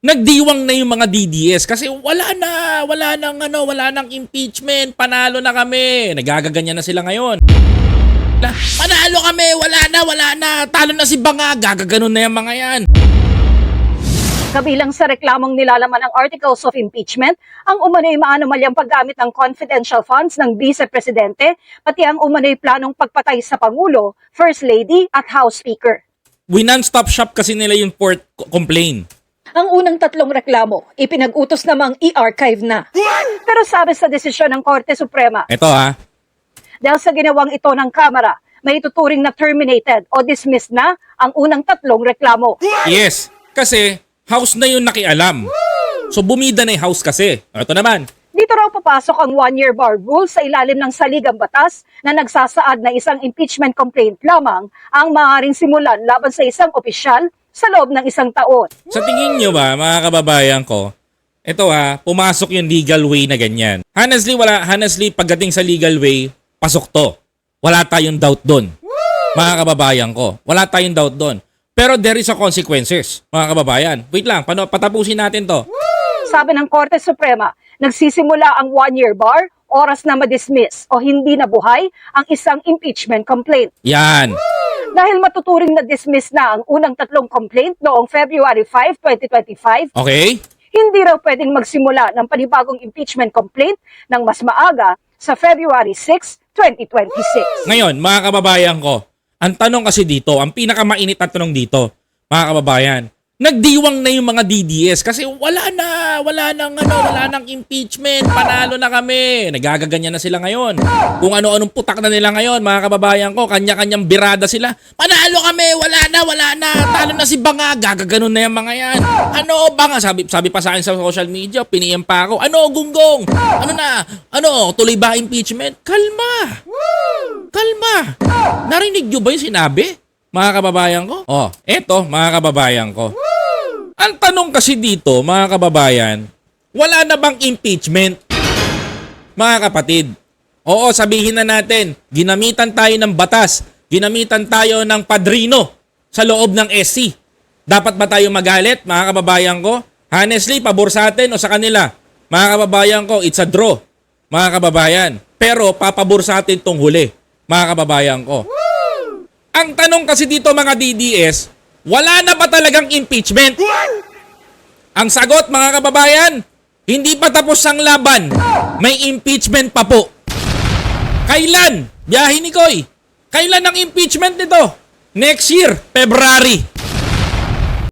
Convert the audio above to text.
Nagdiwang na yung mga DDS kasi wala nang impeachment, panalo na kami. Nagagaganyan na sila ngayon. Panalo kami, wala na, talo na si Banga, gagaganon na yung mga yan. Kabilang sa reklamong nilalaman ng Articles of Impeachment, ang umano'y maanumalyang paggamit ng confidential funds ng Vice Presidente, pati ang umano'y planong pagpatay sa Pangulo, First Lady at House Speaker. We-non-stop shop kasi nila yung port complaint. Ang unang tatlong reklamo, ipinag-utos namang i-archive na. Pero sabi sa desisyon ng Korte Suprema, Ito dahil sa ginawang ito ng Kamara, may ituturing na terminated o dismissed na ang unang tatlong reklamo. Yes, kasi House na yun nakialam. So bumida na yung House kasi. Ito naman. Dito raw papasok ang one-year bar rule sa ilalim ng saligang batas na nagsasaad na isang impeachment complaint lamang ang maaaring simulan laban sa isang opisyal sa loob ng isang taon. Sa tingin nyo ba, mga kababayan ko, ito pumasok yung legal way na ganyan. Honestly, pagdating sa legal way, pasok to. Wala tayong doubt doon. Mga kababayan ko, wala tayong doubt doon. Pero there is a consequences, mga kababayan. Wait lang, patapusin natin to. Sabi ng Korte Suprema, nagsisimula ang one-year bar, oras na ma-dismiss o hindi na buhay ang isang impeachment complaint. Yan. Dahil matuturing na dismiss na ang unang tatlong complaint noong February 5, 2025, Okay? hindi raw pwedeng magsimula ng panibagong impeachment complaint ng mas maaga sa February 6, 2026. Ngayon, mga kababayan ko, ang tanong kasi dito, ang pinakamainit na tanong dito, mga kababayan, nagdiwang na yung mga DDS kasi wala nang impeachment, panalo na kami. Nagagaganyan na sila ngayon. Kung ano-anong putak na nila ngayon, mga kababayan ko, kanya-kanyang birada sila. Panalo kami, wala na, talo na si Banga, gagaganon na yung mga yan. Ano, Banga? Sabi pa sa akin sa social media, piniem pa ako. Ano, Gunggong? Tuloy ba impeachment? Kalma. Narinig nyo ba yung sinabi? Mga kababayan ko? Eto, mga kababayan ko. Ang tanong kasi dito, mga kababayan, wala na bang impeachment? Mga kapatid, oo, sabihin na natin, ginamitan tayo ng batas, ginamitan tayo ng padrino sa loob ng SC. Dapat ba tayo magalit, mga kababayan ko? Honestly, pabor sa atin o sa kanila? Mga kababayan ko, it's a draw, mga kababayan. Pero papabor sa atin tong huli, mga kababayan ko. Ang tanong kasi dito, mga DDS, wala na ba talagang impeachment? Ang sagot, mga kababayan, hindi pa tapos ang laban. May impeachment pa po. Kailan? Biyahe ni Koy. Kailan ang impeachment nito? Next year, February.